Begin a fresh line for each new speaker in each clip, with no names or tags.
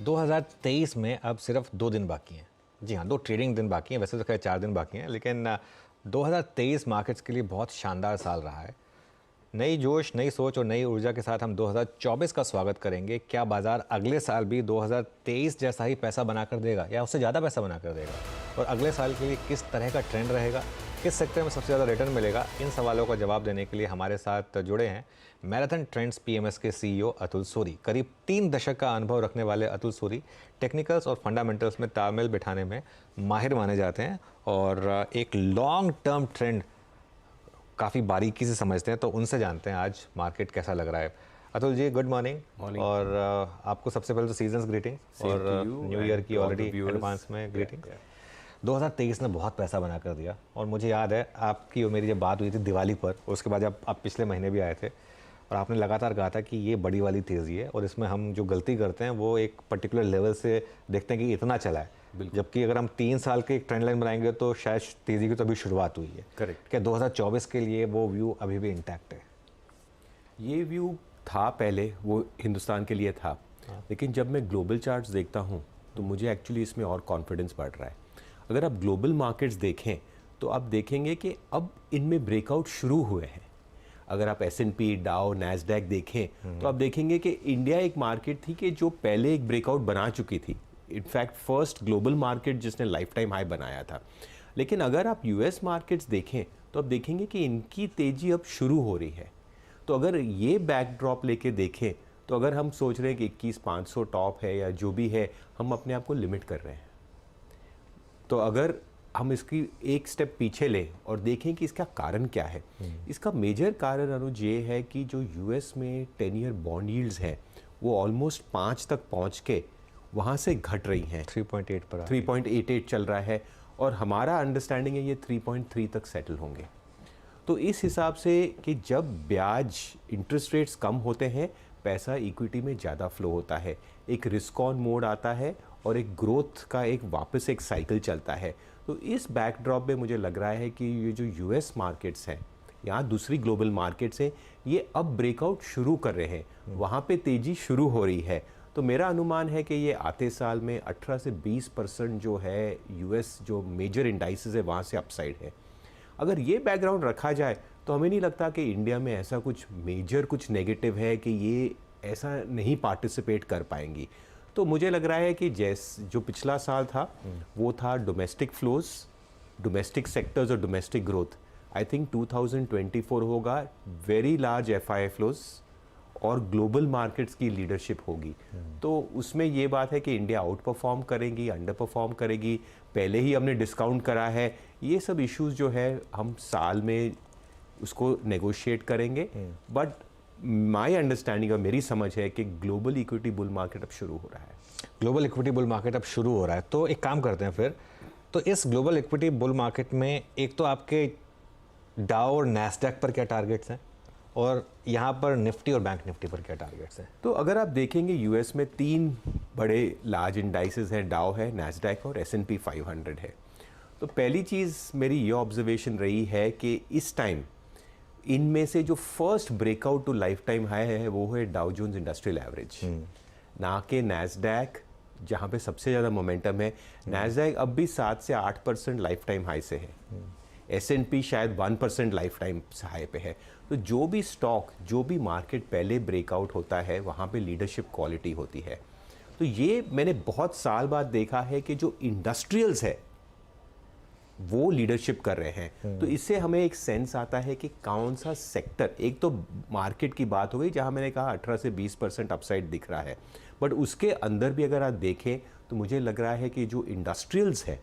2023 में अब सिर्फ 2 दिन बाकी हैं। जी हाँ, 2 ट्रेडिंग दिन बाकी हैं, वैसे तो खैर 4 दिन बाकी हैं, लेकिन 2023 मार्केट्स के लिए बहुत शानदार साल रहा है। नई जोश, नई सोच और नई ऊर्जा के साथ हम 2024 का स्वागत करेंगे। क्या बाजार अगले साल भी 2023 जैसा ही पैसा बनाकर देगा या उससे ज़्यादा पैसा बनाकर देगा? और अगले साल के लिए किस तरह का ट्रेंड रहेगा? किस सेक्टर में सबसे ज़्यादा रिटर्न मिलेगा? इन सवालों का जवाब देने के लिए हमारे साथ जुड़े हैं मैराथन ट्रेंड्स पीएमएस के सीईओ अतुल सूरी। करीब 3 दशक का अनुभव रखने वाले अतुल सूरी टेक्निकल्स और फंडामेंटल्स में तालमेल बिठाने में माहिर माने जाते हैं और एक लॉन्ग टर्म ट्रेंड काफ़ी बारीकी से समझते हैं। तो उनसे जानते हैं आज मार्केट कैसा लग रहा है। Atul ji, good morning. और आपको सबसे पहले तो सीजन्स ग्रीटिंग्स और न्यू ईयर की ऑलरेडी एडवांस में ग्रीटिंग्स। 2023 ने बहुत पैसा बना कर दिया और मुझे याद है आपकी और मेरी जब बात हुई थी दिवाली पर, उसके बाद जब आप पिछले महीने भी आए थे और आपने लगातार कहा था कि ये बड़ी वाली तेज़ी है और इसमें हम जो गलती करते हैं वो एक पर्टिकुलर लेवल से देखते हैं कि इतना चला है, जबकि अगर हम 3 साल के एक ट्रेंड लाइन बनाएंगे तो शायद तेज़ी की तो अभी शुरुआत हुई है।
करेक्ट।
क्या 2024 के लिए वो व्यू अभी भी इंटैक्ट है?
ये व्यू था पहले, वो हिंदुस्तान के लिए था, लेकिन जब मैं ग्लोबल चार्ट्स देखता हूँ तो मुझे एक्चुअली इसमें और कॉन्फिडेंस बढ़ रहा है। अगर आप ग्लोबल मार्केट्स देखें तो आप देखेंगे कि अब इनमें ब्रेकआउट शुरू हुए हैं। अगर आप S&P, डाउ, नैस्डैक देखें तो आप देखेंगे कि इंडिया एक मार्केट थी कि जो पहले एक ब्रेकआउट बना चुकी थी। इनफैक्ट फर्स्ट ग्लोबल मार्केट जिसने लाइफ टाइम हाई बनाया था। लेकिन अगर आप US मार्केट्स देखें तो आप देखेंगे कि इनकी तेज़ी अब शुरू हो रही है। तो अगर ये बैकड्रॉप लेके देखें तो अगर हम सोच रहे हैं कि 21,500 टॉप है या जो भी है, हम अपने आप को लिमिट कर रहे हैं। तो अगर हम इसकी एक स्टेप पीछे लें और देखें कि इसका कारण क्या है, इसका मेजर कारण अनुज ये है कि जो US में 10 ईयर बॉन्ड यील्ड्स हैं वो ऑलमोस्ट 5 तक पहुंच के वहाँ से घट रही हैं।
3.8 पर
3.88 चल रहा है और हमारा अंडरस्टैंडिंग है ये 3.3 तक सेटल होंगे। तो इस हिसाब से कि जब ब्याज इंटरेस्ट रेट्स कम होते हैं, पैसा इक्विटी में ज़्यादा फ्लो होता है, एक रिस्क ऑन मोड आता है और एक ग्रोथ का एक वापस एक साइकिल चलता है। तो इस बैकड्रॉप में मुझे लग रहा है कि ये जो US मार्केट्स हैं, यहाँ दूसरी ग्लोबल मार्केट्स हैं, ये अब ब्रेकआउट शुरू कर रहे हैं, वहाँ पे तेज़ी शुरू हो रही है। तो मेरा अनुमान है कि ये आते साल में 18 से 20% जो है US जो मेजर इंडाइसेस है वहाँ से अपसाइड है। अगर ये बैकग्राउंड रखा जाए तो हमें नहीं लगता कि इंडिया में ऐसा कुछ मेजर कुछ नेगेटिव है कि ये ऐसा नहीं पार्टिसिपेट कर पाएंगी। तो मुझे लग रहा है कि जो पिछला साल था वो था डोमेस्टिक फ्लोज, डोमेस्टिक सेक्टर्स और डोमेस्टिक ग्रोथ। आई थिंक 2024 होगा वेरी लार्ज FII फ्लोज और ग्लोबल मार्केट्स की लीडरशिप होगी। तो उसमें ये बात है कि इंडिया आउट परफॉर्म करेगी, अंडर परफॉर्म करेगी, पहले ही हमने डिस्काउंट करा है, ये सब इश्यूज जो है हम साल में उसको नेगोशिएट करेंगे। बट माई अंडरस्टैंडिंग और मेरी समझ है कि ग्लोबल इक्विटी बुल मार्केट अब शुरू हो रहा है।
ग्लोबल इक्विटी बुल मार्केट अब शुरू हो रहा है, तो एक काम करते हैं फिर। तो इस ग्लोबल इक्विटी बुल मार्केट में एक तो आपके डाउ और नैस्डैक पर क्या टारगेट्स हैं और यहाँ पर निफ्टी और बैंक निफ्टी पर क्या टारगेट्स हैं?
तो अगर आप देखेंगे US में 3 बड़े लार्ज इंडाइसेस हैं, डाउ है, नैस्डैक और S&P 500 है। तो पहली चीज़ मेरी ये ऑब्जर्वेशन रही है कि इस टाइम इनमें से जो first breakout to lifetime high है वो है डाउ जोन्स इंडस्ट्रियल एवरेज, ना कि नैस्डैक जहाँ पे सबसे ज़्यादा मोमेंटम है। नैस्डैक अब भी 7 से 8% लाइफ टाइम हाई से है, S&P शायद 1% लाइफ टाइम हाई पे है। तो जो भी स्टॉक, जो भी मार्केट पहले ब्रेकआउट होता है वहाँ पे लीडरशिप क्वालिटी होती है। तो ये मैंने बहुत साल बाद देखा है कि जो इंडस्ट्रियल्स है वो लीडरशिप कर रहे हैं। तो इससे हमें एक सेंस आता है कि कौन सा सेक्टर, एक तो मार्केट की बात हो गई जहां मैंने कहा 18 से 20% अपसाइड दिख रहा है, बट उसके अंदर भी अगर आप देखें तो मुझे लग रहा है कि जो इंडस्ट्रियल्स है,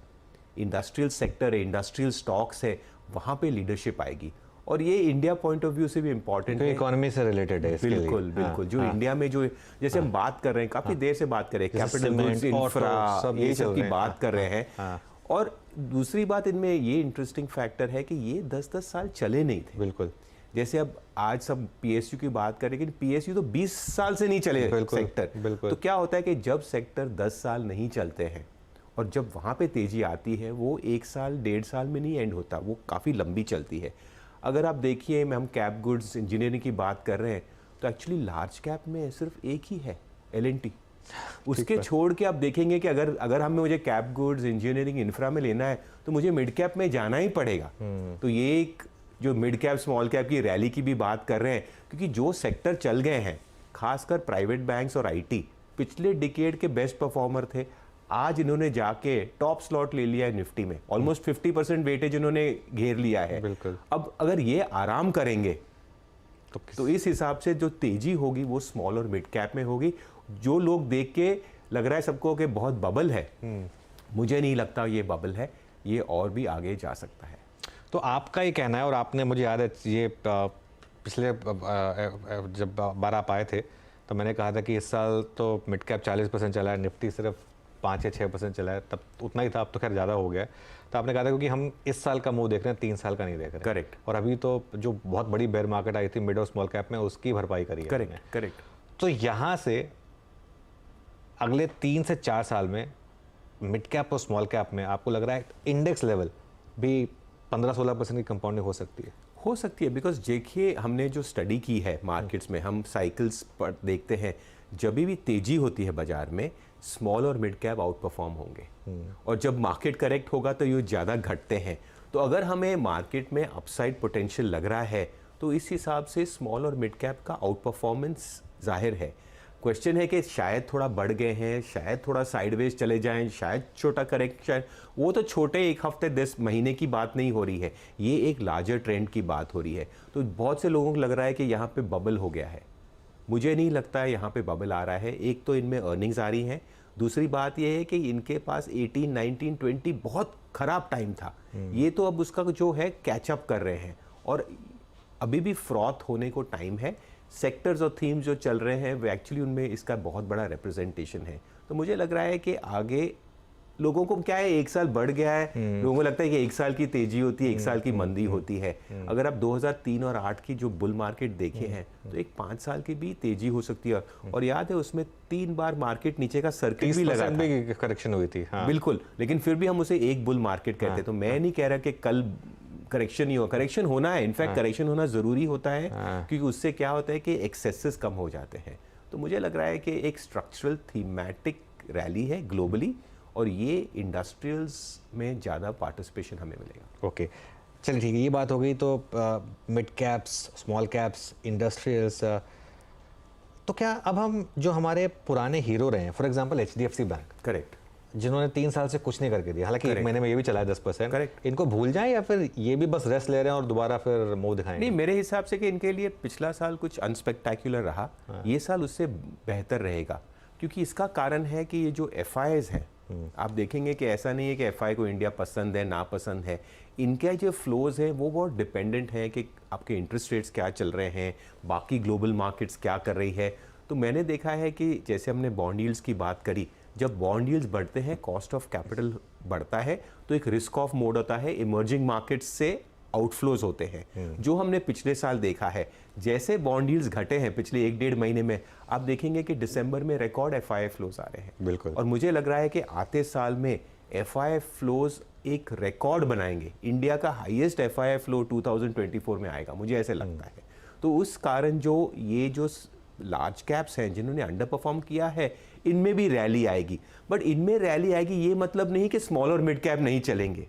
इंडस्ट्रियल सेक्टर है, इंडस्ट्रियल स्टॉक्स है, वहां पे लीडरशिप आएगी। और ये इंडिया पॉइंट ऑफ व्यू से भी इम्पॉर्टेंट है,
इकोनॉमी से रिलेटेड है इसके लिए।
बिल्कुल बिल्कुल। जो इंडिया में जो जैसे हम बात कर रहे हैं, काफी देर से बात कर रहे हैं, कैपिटल गुड्स, इंफ्रा, ये सब की बात कर रहे हैं। और दूसरी बात इनमें ये इंटरेस्टिंग फैक्टर है कि ये 10-10 साल चले नहीं थे।
बिल्कुल।
जैसे अब आज सब PSU की बात करें, लेकिन PSU तो 20 साल से नहीं चले सेक्टर।
बिल्कुल।
तो क्या होता है कि जब सेक्टर 10 साल नहीं चलते हैं और जब वहाँ पे तेज़ी आती है वो 1 साल 1.5 साल में नहीं एंड होता, वो काफ़ी लंबी चलती है। अगर आप देखिए, हम कैप गुड्स इंजीनियरिंग की बात कर रहे हैं तो एक्चुअली लार्ज कैप में सिर्फ एक ही है, L&T। उसके छोड़ के आप देखेंगे कि अगर हमें मुझे कैप गुड्स, इंजीनियरिंग, इंफ्रा में लेना है तो मुझे मिड कैप में जाना ही पड़ेगा। तो ये एक जो मिड कैप स्मॉल कैप की रैली की भी बात कर रहे हैं, क्योंकि जो सेक्टर चल गए हैं, खासकर प्राइवेट बैंक्स और आईटी पिछले डिकेड के बेस्ट परफॉर्मर थे, आज इन्होंने जाके टॉप स्लॉट ले लिया है निफ्टी में, ऑलमोस्ट 50% वेटेज इन्होंने घेर लिया है।
बिल्कुल।
अब अगर ये आराम करेंगे तो इस हिसाब से जो तेजी होगी वो स्मॉल और मिड कैप में होगी। जो लोग देख के लग रहा है सबको कि बहुत बबल है, मुझे नहीं लगता ये बबल है, ये और भी आगे जा सकता है।
तो आपका ये कहना है, और आपने, मुझे याद है ये पिछले जब बार आप आए थे तो मैंने कहा था कि इस साल तो मिड कैप 40% चला है, निफ्टी सिर्फ 5 या 6% चला है, तब उतना ही था, अब तो खैर ज़्यादा हो गया है। तो आपने कहा था क्योंकि हम इस साल का मूव देख रहे हैं, 3 साल का नहीं देख रहे हैं।
करेक्ट।
और अभी तो जो बहुत बड़ी बेयर मार्केट आई थी मिड और स्मॉल कैप में, उसकी भरपाई करी है।
करेक्ट।
तो यहाँ से अगले 3 से 4 साल में मिड कैप और स्मॉल कैप में आपको लग रहा है इंडेक्स लेवल भी 15-16% की कंपाउंडिंग हो सकती है?
हो सकती है, बिकॉज देखिए हमने जो स्टडी की है मार्केट्स में, हम साइकिल्स पर देखते हैं, जब भी तेजी होती है बाजार में स्मॉल और मिड कैप आउट परफॉर्म होंगे, और जब मार्केट करेक्ट होगा तो ये ज़्यादा घटते हैं। तो अगर हमें मार्केट में अपसाइड पोटेंशियल लग रहा है तो इस हिसाब से स्मॉल और मिड कैप का आउट परफॉर्मेंस जाहिर है। क्वेश्चन है कि शायद थोड़ा बढ़ गए हैं, शायद थोड़ा साइडवेज चले जाएं, शायद छोटा करेक्शन, वो तो छोटे 1 हफ्ते 10 महीने की बात नहीं हो रही है, ये एक लार्जर ट्रेंड की बात हो रही है। तो बहुत से लोगों को लग रहा है कि यहाँ पे बबल हो गया है, मुझे नहीं लगता है यहाँ पे बबल आ रहा है। एक तो इनमें अर्निंग्स आ रही हैं, दूसरी बात यह है कि इनके पास 18, 19, 20 बहुत ख़राब टाइम था, ये तो अब उसका जो है कैचअप कर रहे हैं, और अभी भी फ्रॉथ होने को टाइम है। सेक्टर्स और थीम्स जो चल रहे हैं वो एक्चुअली उनमें इसका बहुत बड़ा रिप्रेजेंटेशन है। तो मुझे लग रहा है कि आगे लोगों को क्या है, 1 साल बढ़ गया है, लोगों को लगता है कि 1 साल की तेजी होती है, 1 साल की मंदी होती है। अगर आप 2003 और 8 की जो बुल मार्केट देखे हैं तो एक 5 साल की भी तेजी हो सकती है। और याद है उसमें 3 बार मार्केट नीचे का सर्किट भी लगा था,
करेक्शन हुई थी। हाँ।
बिल्कुल, लेकिन फिर भी हम उसे एक बुल मार्केट कहते हैं। तो मैं नहीं कह रहा कि कल करेक्शन ही हो, करेक्शन होना है, इनफैक्ट करेक्शन होना ज़रूरी होता है, क्योंकि उससे क्या होता है कि एक्सेसेस कम हो जाते हैं। तो मुझे लग रहा है कि एक स्ट्रक्चरल थीमेटिक रैली है ग्लोबली, और ये इंडस्ट्रियल्स में ज़्यादा पार्टिसिपेशन हमें मिलेगा।
ओके, चलिए ठीक है, ये बात हो गई। तो mid caps, small caps, industrials, तो क्या अब हम जो हमारे पुराने हीरो रहे हैं, for example HDFC bank,
correct,
जिन्होंने 3 साल से कुछ नहीं करके दिया, हालांकि 1 महीने में ये भी चला है 10%,
करेक्ट,
इनको भूल जाएं या फिर ये भी बस रेस्ट ले रहे हैं और दोबारा फिर मुंह दिखाएंगे?
नहीं, मेरे हिसाब से कि इनके लिए पिछला साल कुछ अनस्पेक्टेक्युलर रहा, ये साल उससे बेहतर रहेगा, क्योंकि इसका कारण है कि ये जो FIs हैं, आप देखेंगे कि ऐसा नहीं है कि FI को इंडिया पसंद है नापसंद है, इनके जो फ्लोज हैं वो बहुत डिपेंडेंट है कि आपके इंटरेस्ट रेट्स क्या चल रहे हैं, बाकी ग्लोबल मार्केट्स क्या कर रही है। तो मैंने देखा है कि जैसे हमने बॉन्ड यील्ड्स की बात करी, जब बॉन्ड यील्ड्स बढ़ते हैं कॉस्ट ऑफ कैपिटल बढ़ता है, तो एक रिस्क ऑफ मोड होता है, इमर्जिंग मार्केट्स से आउटफ्लोज होते हैं, जो हमने पिछले साल देखा है। जैसे बॉन्ड यील्ड्स घटे हैं पिछले 1-1.5 महीने में, आप देखेंगे कि दिसंबर में रिकॉर्ड FI फ्लोज आ रहे हैं।
बिल्कुल।
और मुझे लग रहा है कि आते साल में FI फ्लोज एक रिकॉर्ड बनाएंगे, इंडिया का हाईएस्ट FI फ्लो 2024 में आएगा, मुझे ऐसे लगता है। तो उस कारण जो ये जो लार्ज कैप्स हैं जिन्होंने अंडर परफॉर्म किया है, इनमें भी रैली आएगी। बट इनमें रैली आएगी ये मतलब नहीं कि स्मॉल और मिड कैप नहीं चलेंगे,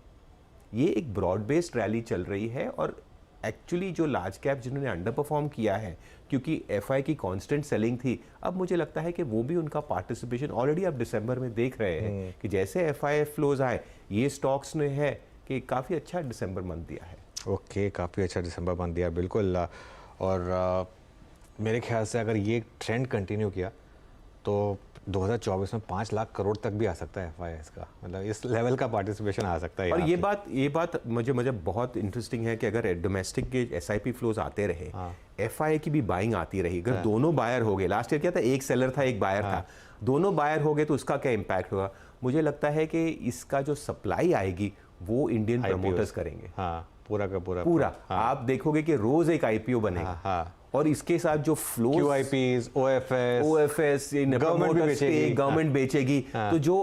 ये एक ब्रॉड बेस्ड रैली चल रही है। और एक्चुअली जो लार्ज कैप जिन्होंने अंडर परफॉर्म किया है, क्योंकि FI की कांस्टेंट सेलिंग थी, अब मुझे लगता है कि वो भी उनका पार्टिसिपेशन ऑलरेडी आप दिसंबर में देख रहे हैं कि जैसे FI फ्लोज आए, ये स्टॉक्स ने है कि काफ़ी अच्छा दिसंबर मंथ दिया है।
ओके, काफ़ी अच्छा दिसंबर मंथ दिया, बिल्कुल। और मेरे ख्याल से अगर ये ट्रेंड कंटिन्यू किया तो 2024 में 5 लाख करोड़ तक भी आ सकता है FIs का, मतलब इस लेवल का पार्टिसिपेशन आ सकता है।
और ये बात मुझे बहुत इंटरेस्टिंग है कि अगर डोमेस्टिक के SIP फ्लोज आते रहे, FI की भी बाइंग आती रही, अगर दोनों बायर हो गए, लास्ट ईयर क्या था, एक सेलर था एक बायर था, दोनों बायर हो गए तो उसका क्या इम्पैक्ट होगा? मुझे लगता है कि इसका जो सप्लाई आएगी वो इंडियन प्रमोटर्स करेंगे।
पूरा का पूरा।
आप देखोगे कि रोज एक IPO बनेगा, और इसके साथ जो फ्लो
QIPs, OFS
गवर्नमेंट बेचेगी। तो जो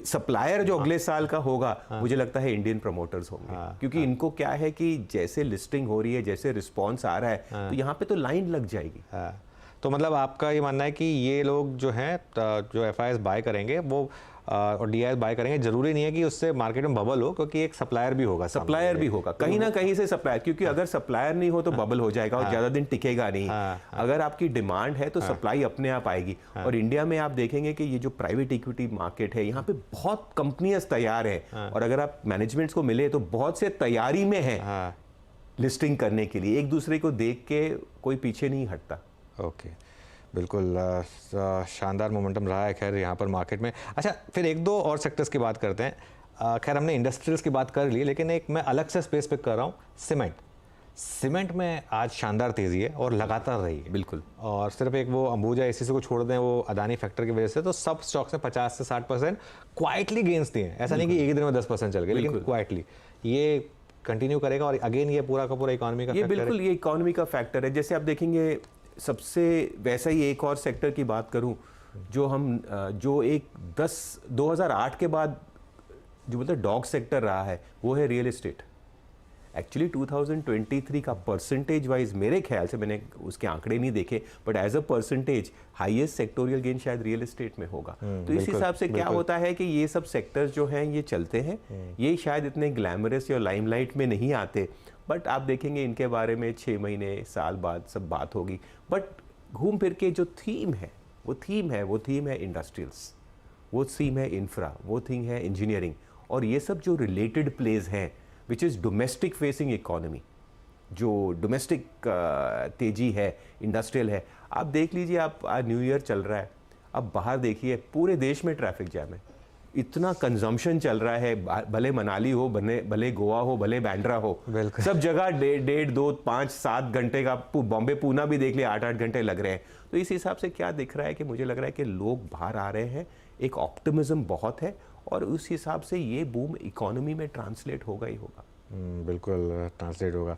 सप्लायर जो अगले साल का होगा, मुझे लगता है इंडियन प्रमोटर्स होंगे, क्योंकि इनको क्या है कि जैसे लिस्टिंग हो रही है, जैसे रिस्पॉन्स आ रहा है, तो यहाँ पे तो लाइन लग जाएगी।
तो मतलब आपका ये मानना है कि ये लोग जो हैं जो एफआईआईज बाय करेंगे वो और डीआईएस बाय करेंगे, जरूरी नहीं है कि उससे मार्केट में बबल हो, क्योंकि एक सप्लायर भी होगा,
सप्लायर भी होगा कहीं ना कहीं से सप्लायर, क्योंकि अगर सप्लायर नहीं हो तो बबल हो जाएगा और ज़्यादा दिन टिकेगा नहीं। अगर आपकी डिमांड है तो सप्लाई अपने आप आएगी। और इंडिया में आप देखेंगे कि ये जो प्राइवेट इक्विटी मार्केट है, यहाँ पे बहुत कंपनियां तैयार हैं, और अगर आप मैनेजमेंट्स को मिले तो बहुत से तैयारी में है लिस्टिंग करने के लिए, एक दूसरे को देख के कोई पीछे नहीं हटता।
ओके, बिल्कुल शानदार मोमेंटम रहा है खैर यहाँ पर मार्केट में। अच्छा, फिर एक दो और सेक्टर्स की बात करते हैं। खैर हमने इंडस्ट्रियल्स की बात कर ली, लेकिन एक मैं अलग से स्पेस पे कर रहा हूँ, सीमेंट में आज शानदार तेज़ी है और लगातार रही है।
बिल्कुल।
और सिर्फ एक वो अंबुजा एसीसी को छोड़ दें, वो अदानी फैक्टर की वजह से, तो सब स्टॉक्स में 50 से 60% क्वाइटली गेंस दिए हैं। ऐसा नहीं कि एक ही दिन में 10% चल गए, लेकिन क्वाइटली ये कंटिन्यू करेगा। और अगेन ये पूरा का पूरा इकोनॉमी का
ये बिल्कुल ये इकोनॉमी का फैक्टर है। जैसे आप देखेंगे सबसे वैसा ही एक और सेक्टर की बात करूं जो एक 2008 के बाद जो मतलब डॉग सेक्टर रहा है, वो है रियल एस्टेट। एक्चुअली 2023 का परसेंटेज वाइज मेरे ख्याल से, मैंने उसके आंकड़े नहीं देखे, but as a percentage highest sectorial gain शायद रियल एस्टेट में होगा। तो इस हिसाब से क्या होता है कि ये सब सेक्टर्स जो हैं ये चलते हैं, ये शायद इतने ग्लैमरस या लाइमलाइट में नहीं आते, बट आप देखेंगे इनके बारे में 6 महीने साल बाद सब बात होगी। बट घूम फिर के जो थीम है वो थीम है इंडस्ट्रियल्स, वो थीम है इंफ्रा, वो थीम है इंजीनियरिंग, और ये सब जो रिलेटेड प्लेज हैं which is domestic facing economy, जो डोमेस्टिक तेजी है, इंडस्ट्रियल है। आप देख लीजिए, आप आज न्यू ईयर चल रहा है, अब बाहर देखिए पूरे देश में ट्रैफिक जैम है, इतना कंजम्पशन चल रहा है, भले मनाली हो, भले गोवा हो, भले बैंड्रा हो, सब जगह 1.5, 2, 5, 7 घंटे का, बॉम्बे पूना भी देख लिया 8-8 घंटे लग रहे हैं। तो इस हिसाब से क्या दिख रहा है कि मुझे लग रहा है कि लोग बाहर आ रहे हैं, एक ऑप्टिमिज्म बहुत है, और उस हिसाब से ये बूम इकोनॉमी में ट्रांसलेट होगा ही होगा।
बिल्कुल ट्रांसलेट होगा।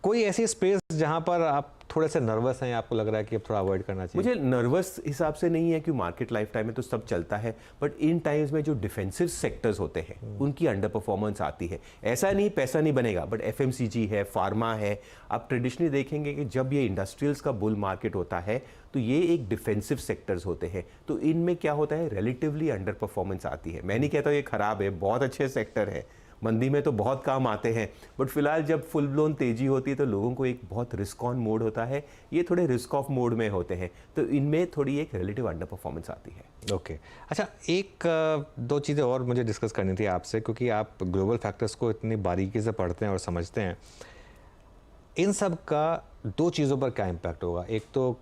कोई ऐसी स्पेस जहां पर आप थोड़े से नर्वस हैं, आपको लग रहा है कि अब थोड़ा अवॉइड करना चाहिए?
मुझे नर्वस हिसाब से नहीं है कि मार्केट लाइफ टाइम में तो सब चलता है, बट इन टाइम्स में जो डिफेंसिव सेक्टर्स होते हैं उनकी अंडर परफॉर्मेंस आती है। ऐसा नहीं पैसा नहीं बनेगा, बट एफएमसीजी है, फार्मा है, आप ट्रेडिशनली देखेंगे कि जब ये इंडस्ट्रियल्स का बुल मार्केट होता है तो ये एक डिफेंसिव सेक्टर्स होते हैं, तो इनमें क्या होता है, रिलेटिवली अंडर परफॉर्मेंस आती है। मैं नहीं कहता ये खराब है, बहुत अच्छे सेक्टर है, मंदी में तो बहुत काम आते हैं, बट फिलहाल जब फुल ब्लोन तेजी होती है तो लोगों को एक बहुत रिस्क ऑन मोड होता है, ये थोड़े रिस्क ऑफ मोड में होते हैं, तो इनमें थोड़ी एक रिलेटिव अंडर परफॉर्मेंस आती है।
ओके अच्छा, एक दो चीज़ें और मुझे डिस्कस करनी थी आपसे, क्योंकि आप ग्लोबल फैक्टर्स को इतनी बारीकी से पढ़ते हैं और समझते हैं। इन सब का दो चीज़ों पर क्या इम्पैक्ट होगा, एक तो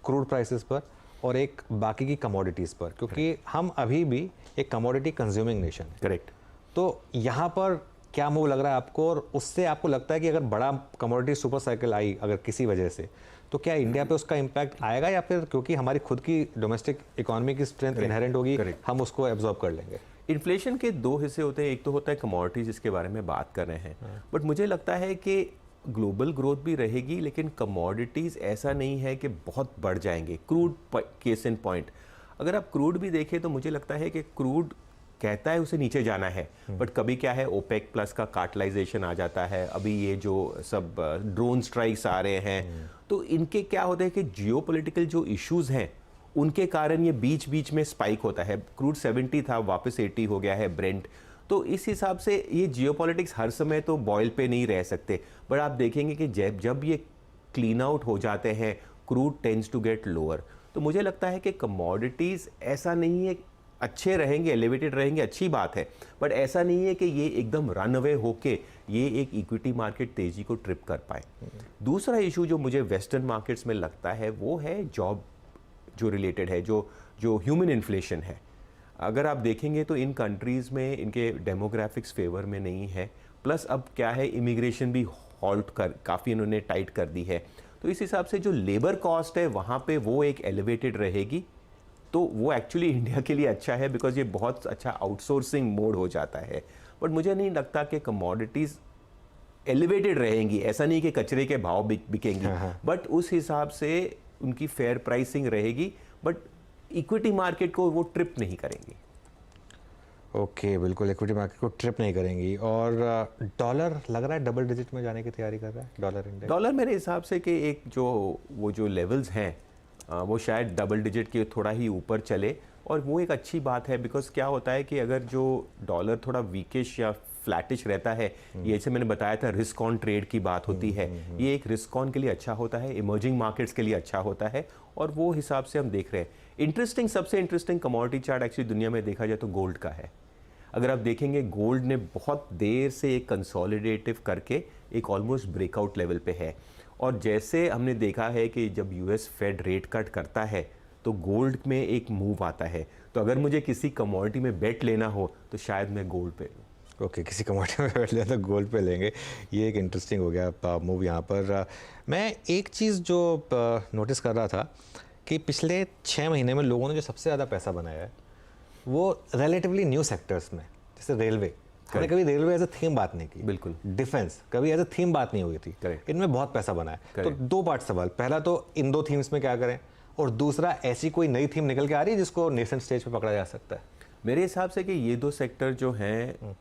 क्रूड प्राइसेस पर और एक बाकी की कमोडिटीज़ पर, क्योंकि हम अभी भी एक कमोडिटी कंज्यूमिंग नेशन है।
करेक्ट।
तो यहाँ पर क्या मूव लग रहा है आपको, और उससे आपको लगता है कि अगर बड़ा कमोडिटी सुपर साइकिल आई अगर किसी वजह से, तो क्या इंडिया पे उसका इम्पैक्ट आएगा, या फिर क्योंकि हमारी खुद की डोमेस्टिक इकोनॉमी की स्ट्रेंथ इनहेरेंट होगी, हम उसको एब्जॉर्ब कर लेंगे?
इन्फ्लेशन के दो हिस्से होते हैं, एक तो होता है कमोडिटीज जिसके बारे में बात कर रहे हैं, बट मुझे लगता है कि ग्लोबल ग्रोथ भी रहेगी, लेकिन कमोडिटीज़ ऐसा नहीं है कि बहुत बढ़ जाएंगे। क्रूड केस इन पॉइंट, अगर आप क्रूड भी देखें तो मुझे लगता है कि क्रूड कहता है उसे नीचे जाना है, बट कभी क्या है, ओपेक प्लस का कार्टलाइजेशन आ जाता है, अभी ये जो सब ड्रोन स्ट्राइक्स आ रहे हैं, तो इनके क्या होता है कि जियोपॉलिटिकल जो इश्यूज हैं उनके कारण ये बीच बीच में स्पाइक होता है। क्रूड 70 था, वापस 80 हो गया है ब्रेंट। तो इस हिसाब से ये जियोपॉलिटिक्स हर समय तो बॉयल पे नहीं रह सकते, बट आप देखेंगे कि जब ये क्लीन आउट हो जाते हैं, crude tends to get lower. तो मुझे लगता है कि कमोडिटीज़ ऐसा नहीं है, अच्छे रहेंगे, एलिवेटेड रहेंगे, अच्छी बात है, बट ऐसा नहीं है कि ये एकदम रन अवे होके ये एक इक्विटी मार्केट तेजी को ट्रिप कर पाए। दूसरा इशू जो मुझे वेस्टर्न मार्केट्स में लगता है वो है जॉब जो रिलेटेड है, जो ह्यूमन इन्फ्लेशन है। अगर आप देखेंगे तो इन कंट्रीज़ में इनके डेमोग्राफिक्स फेवर में नहीं है, प्लस अब क्या है, इमिग्रेशन भी हॉल्ट काफ़ी इन्होंने टाइट कर दी है, तो इस हिसाब से जो लेबर कॉस्ट है वहाँ पे वो एक एलिवेटेड रहेगी। तो वो एक्चुअली इंडिया के लिए अच्छा है, बिकॉज ये बहुत अच्छा आउटसोर्सिंग मोड हो जाता है। बट मुझे नहीं लगता कि कमोडिटीज़ एलिवेटेड रहेंगी, ऐसा नहीं कि कचरे के भाव बिकेंगी, बट उस हिसाब से उनकी फेयर प्राइसिंग रहेगी, बट इक्विटी मार्केट को वो ट्रिप नहीं करेंगी। ओके, बिल्कुल इक्विटी मार्केट को ट्रिप नहीं करेंगी। और डॉलर लग रहा है डबल डिजिट में जाने की तैयारी कर रहा है, डॉलर इंडेक्स।
डॉलर मेरे हिसाब से कि एक जो लेवल्स हैं
वो शायद डबल डिजिट के थोड़ा ही ऊपर चले, और वो एक अच्छी बात है बिकॉज क्या होता है कि अगर जो डॉलर थोड़ा वीकिश या फ्लैटिश रहता है, ये जैसे मैंने बताया था रिस्क ऑन ट्रेड की बात होती है, ये एक रिस्क ऑन के लिए अच्छा होता है, इमर्जिंग मार्केट्स के लिए अच्छा होता है, और वो हिसाब से हम देख रहे हैं। सबसे इंटरेस्टिंग कमोडिटी चार्ट एक्चुअली दुनिया में देखा जाए तो गोल्ड का है। अगर आप देखेंगे गोल्ड ने बहुत देर से एक कंसोलिडेटिव करके एक ऑलमोस्ट ब्रेकआउट लेवल पे है, और जैसे हमने देखा है कि जब यूएस फेड रेट कट करता है तो गोल्ड में एक मूव आता है। तो अगर मुझे किसी कमोडिटी में बेट लेना हो तो शायद मैं गोल्ड पे लूँ।
ओके, किसी कमोडिटी में बैठ लिया तो गोल्ड पे लेंगे, ये एक इंटरेस्टिंग हो गया मूव यहाँ पर। मैं एक चीज़ जो नोटिस कर रहा था कि पिछले 6 महीने में लोगों ने जो सबसे ज़्यादा पैसा बनाया है वो रिलेटिवली न्यू सेक्टर्स में, जैसे रेलवे। हमने कभी रेलवे एज ए थीम बात नहीं की,
बिल्कुल।
डिफेंस कभी एज ए थीम बात नहीं हुई थी,
करेक्ट।
इनमें बहुत पैसा बना है। तो 2 पार्ट सवाल, पहला तो इन 2 थीम्स में क्या करें, और दूसरा ऐसी कोई नई थीम निकल के आ रही है जिसको नेशनल स्टेज पे पकड़ा जा सकता है?
मेरे हिसाब से कि ये 2 सेक्टर जो हैं,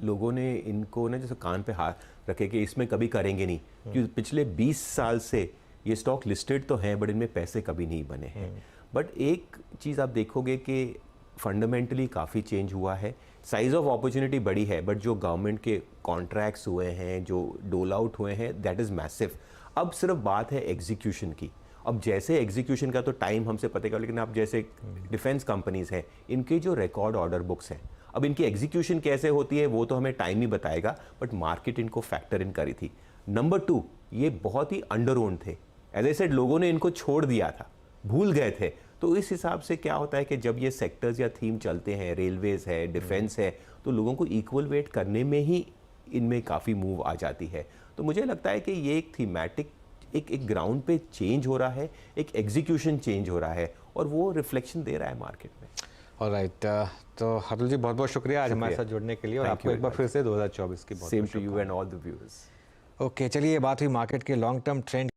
लोगों ने इनको ना जैसे कान पे हाथ रखे कि इसमें कभी करेंगे नहीं, क्योंकि पिछले 20 साल से ये स्टॉक लिस्टेड तो हैं बट इनमें पैसे कभी नहीं बने हैं। बट एक चीज़ आप देखोगे कि फंडामेंटली काफ़ी चेंज हुआ है, साइज़ ऑफ अपॉर्चुनिटी बड़ी है, बट जो गवर्नमेंट के कॉन्ट्रैक्ट्स हुए हैं, जो डोल आउट हुए हैं, दैट इज़ मैसिव। अब सिर्फ बात है एग्जीक्यूशन की। अब जैसे एग्जीक्यूशन का तो टाइम हमसे पता है, लेकिन अब जैसे डिफेंस कंपनीज हैं, इनके जो रिकॉर्ड ऑर्डर बुक्स हैं, अब इनकी एग्जीक्यूशन कैसे होती है वो तो हमें टाइम ही बताएगा, बट मार्केट इनको फैक्टर इन करी थी। नंबर 2, ये बहुत ही अंडर ओन्ड थे, एज आई सेड लोगों ने इनको छोड़ दिया था, भूल गए थे। तो इस हिसाब से क्या होता है कि जब ये सेक्टर्स या थीम चलते हैं, रेलवेज है, डिफेंस है, तो लोगों को इक्वल वेट करने में ही इनमें काफ़ी मूव आ जाती है। तो मुझे लगता है कि ये एक थीमेटिक एक ग्राउंड पे चेंज हो रहा है, एक एग्जीक्यूशन चेंज हो रहा है, और वो रिफ्लेक्शन दे रहा है मार्केट में।
ऑलराइट, तो अतुल जी बहुत बहुत शुक्रिया आज हमारे साथ जुड़ने के लिए, और आपको एक बार फिर से 2024 की बहुत
same to you and all the viewers.
Okay, चलिए ये बात हुई मार्केट के लॉन्ग टर्म ट्रेंड